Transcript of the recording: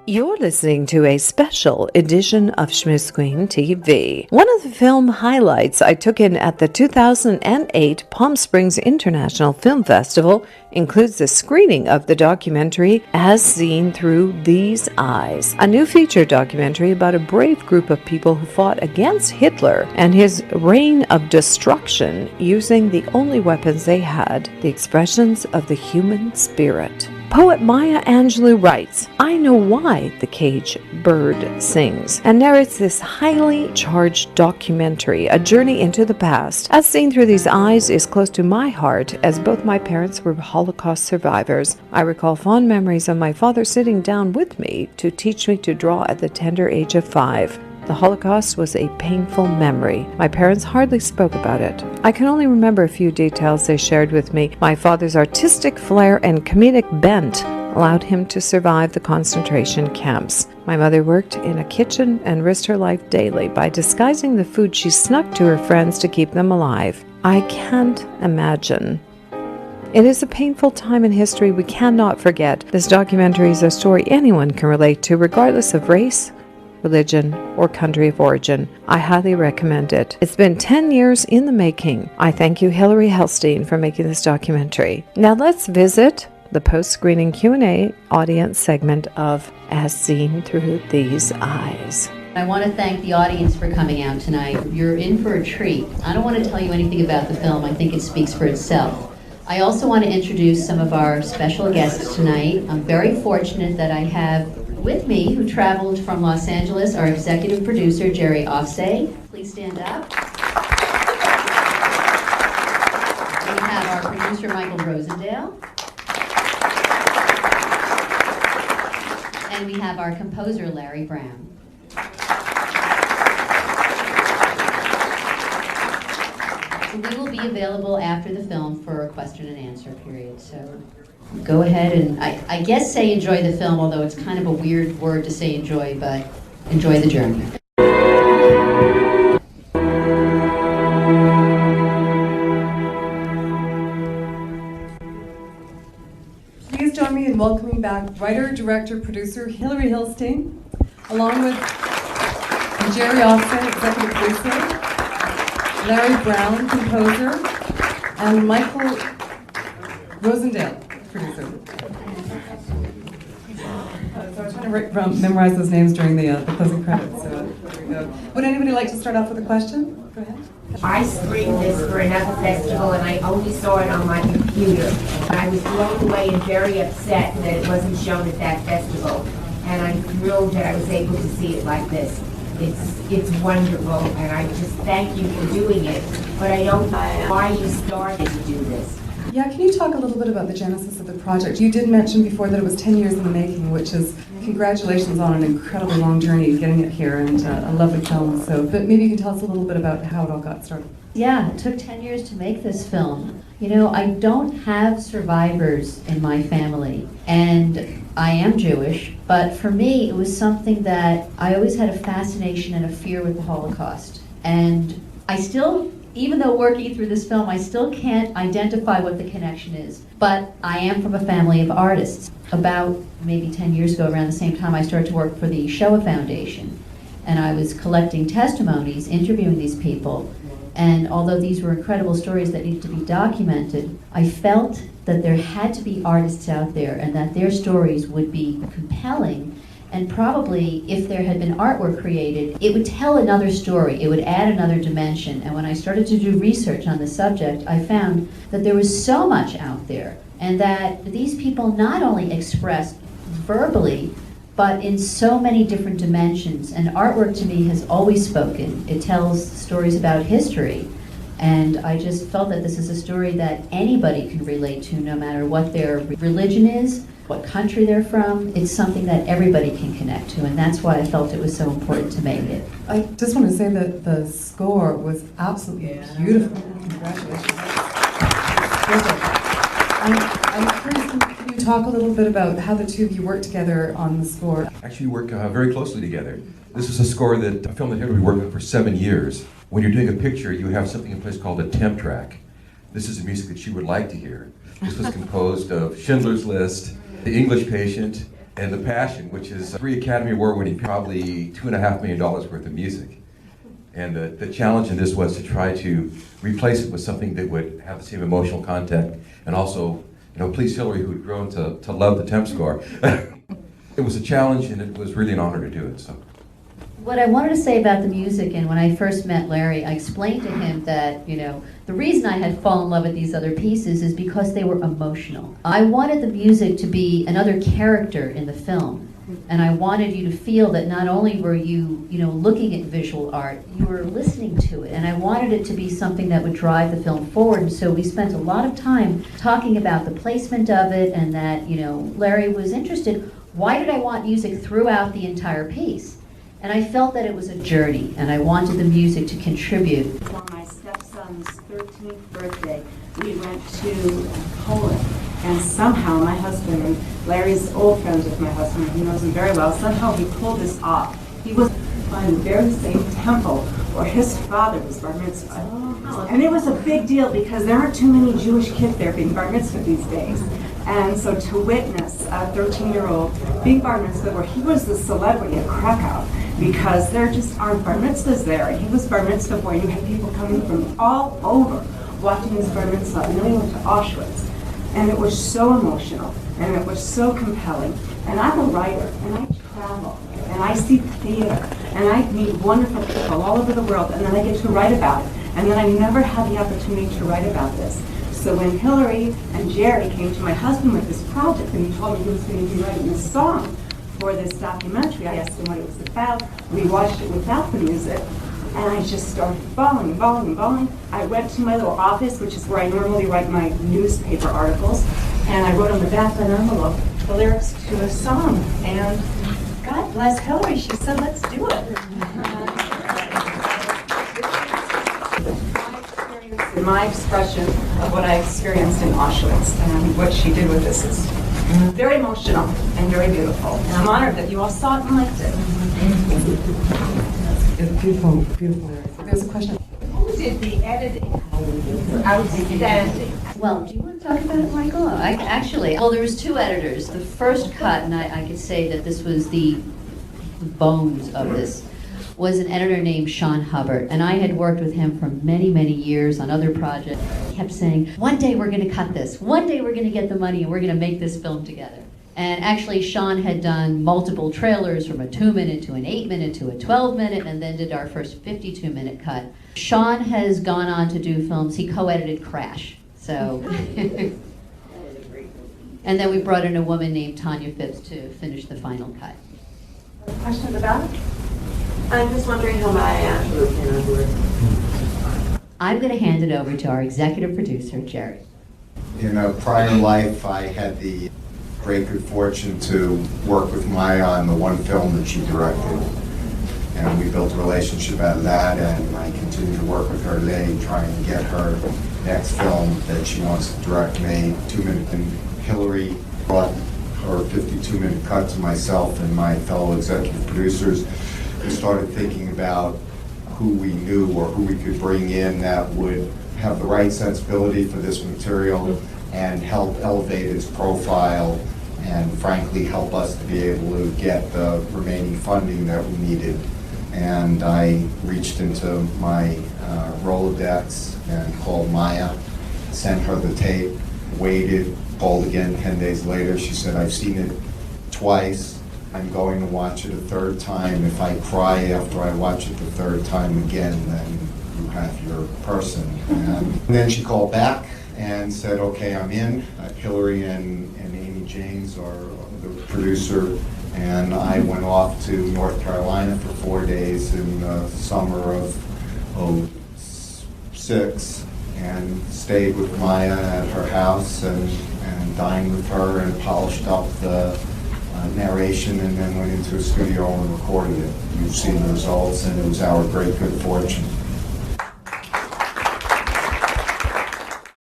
You're listening to a special edition of Schmiss-Queen TV. One of the film highlights I took in at the 2008 Palm Springs International Film Festival includes the screening of the documentary As Seen Through These Eyes, a new feature documentary about a brave group of people who fought against Hitler and his reign of destruction using the only weapons they had, the expressions of the human spirit. Poet Maya Angelou writes, "I know why the cage bird sings," and narrates this highly charged documentary, a journey into the past. As Seen Through These Eyes is close to my heart, as both my parents were Holocaust survivors. I recall fond memories of my father sitting down with me to teach me to draw at the tender age of 5. The Holocaust was a painful memory. My parents hardly spoke about it. I can only remember a few details they shared with me. My father's artistic flair and comedic bent allowed him to survive the concentration camps. My mother worked in a kitchen and risked her life daily by disguising the food she snuck to her friends to keep them alive. I can't imagine. It is a painful time in history we cannot forget. This documentary is a story anyone can relate to, regardless of race, religion, or country of origin. I highly recommend it. It's been 10 years in the making. I thank you, Hilary Helstein, for making this documentary. Now let's visit the post-screening Q&A audience segment of As Seen Through These Eyes. I want to thank the audience for coming out tonight. You're in for a treat. I don't want to tell you anything about the film. I think it speaks for itself. I also want to introduce some of our special guests tonight. I'm very fortunate that I have with me, who traveled from Los Angeles, our executive producer, Jerry Offsay. Please stand up. We have our producer, Michael Rosendale. And we have our composer, Larry Brown. So we will be available after the film for a question and answer period. So go ahead and, I guess, say enjoy the film, although it's kind of a weird word to say enjoy, but enjoy the journey. Please join me in welcoming back writer, director, producer Hilary Helstein, along with Jerry Offsay, executive producer, Larry Brown, composer, and Michael Rosendale, producer. So I was trying to memorize those names during the closing credits. So here we go. Would anybody like to start off with a question? Go ahead. I screened this for another festival and I only saw it on my computer. I was blown away and very upset that it wasn't shown at that festival. And I'm thrilled that I was able to see it like this. It's wonderful, and I just thank you for doing it. But I don't know why you started to do this. Yeah, can you talk a little bit about the genesis of the project? You did mention before that it was 10 years in the making, which is congratulations on an incredibly long journey getting it here and a lovely film. So, but maybe you can tell us a little bit about how it all got started. Yeah, it took 10 years to make this film. You know, I don't have survivors in my family, and I am Jewish, but for me it was something that I always had a fascination and a fear with the Holocaust. And I still, even though working through this film, I still can't identify what the connection is. But I am from a family of artists. About maybe 10 years ago, around the same time, I started to work for the Shoah Foundation. And I was collecting testimonies, interviewing these people. And although these were incredible stories that needed to be documented, I felt that there had to be artists out there and that their stories would be compelling. And probably, if there had been artwork created, it would tell another story. It would add another dimension. And when I started to do research on the subject, I found that there was so much out there, and that these people not only expressed verbally, but in so many different dimensions. And artwork to me has always spoken. It tells stories about history. And I just felt that this is a story that anybody can relate to, no matter what their religion is, what country they're from. It's something that everybody can connect to, and that's why I felt it was so important to make it. I just want to say that the score was absolutely beautiful. Congratulations. I'm curious, can you talk a little bit about how the two of you worked together on the score? Actually, we work very closely together. This is a score that, a film that Hilary worked on for 7 years. When you're doing a picture, you have something in place called a temp track. This is the music that she would like to hear. This was composed of Schindler's List, The English Patient, and The Passion, which is 3 Academy Award winning, probably $2.5 million worth of music. And the challenge in this was to try to replace it with something that would have the same emotional content, and also, please Hilary, who had grown to love the temp score. It was a challenge, and it was really an honor to do it. So. What I wanted to say about the music, and when I first met Larry, I explained to him that, the reason I had fallen in love with these other pieces is because they were emotional. I wanted the music to be another character in the film, and I wanted you to feel that not only were you, looking at visual art, you were listening to it, and I wanted it to be something that would drive the film forward. And so we spent a lot of time talking about the placement of it, and that, Larry was interested. Why did I want music throughout the entire piece? And I felt that it was a journey, and I wanted the music to contribute. For my stepson's 13th birthday, we went to Poland, and somehow my husband, and Larry's old friends with my husband, he knows him very well, somehow he pulled this off. He was by the very same temple where his father was bar mitzvah. And it was a big deal because there aren't too many Jewish kids there being bar mitzvah these days. And so to witness a 13-year-old being bar mitzvah, where he was the celebrity of Krakow, because there just aren't bar mitzvahs there. And he was bar mitzvah boy, and you had people coming from all over watching his bar mitzvah, and then we went to Auschwitz. And it was so emotional, and it was so compelling. And I'm a writer, and I travel, and I see theater, and I meet wonderful people all over the world, and then I get to write about it. And then I never had the opportunity to write about this. So when Hilary and Jerry came to my husband with this project, and he told me he was going to be writing a song for this documentary, I asked him what it was about. We watched it without the music, and I just started bawling and bawling and bawling. I went to my little office, which is where I normally write my newspaper articles, and I wrote on the back of an envelope the lyrics to a song. And God bless Hilary, she said, let's do it. My expression of what I experienced in Auschwitz, and what she did with this is very emotional and very beautiful. And I'm honored that you all saw it and liked it. It's beautiful, beautiful. There's a question. Who did the editing? Outstanding. Well, do you want to talk about it, Michael? There was 2 editors. The first cut, and I could say that this was the bones of this, was an editor named Sean Hubbard, and I had worked with him for many, many years on other projects. He kept saying, one day we're going to cut this, one day we're going to get the money and we're going to make this film together. And actually Sean had done multiple trailers, from a 2-minute to an 8-minute to a 12-minute, and then did our first 52-minute cut. Sean has gone on to do films. He co-edited Crash, so. And then we brought in a woman named Tanya Phipps to finish the final cut. Questions about it? I'm just wondering how Maya Angelou came on board. I'm going to hand it over to our executive producer, Jerry. In a prior life, I had the great good fortune to work with Maya on the one film that she directed. And we built a relationship out of that, and I continue to work with her today, trying to get her next film that she wants to direct made. 2-minute, and Hilary brought her 52-minute cut to myself and my fellow executive producers. We started thinking about who we knew or who we could bring in that would have the right sensibility for this material and help elevate its profile, and frankly help us to be able to get the remaining funding that we needed. And I reached into my Rolodex and called Maya, sent her the tape, waited, called again 10 days later. She said, I've seen it twice. I'm going to watch it a 3rd time. If I cry after I watch it the 3rd time again, then you have your person. And then she called back and said, okay, I'm in. Hilary and Amy James are the producer, and I went off to North Carolina for 4 days in the summer of '06 and stayed with Maya at her house and dined with her and polished up the narration, and then went into a studio and recorded it. You've seen the results, and it was our great good fortune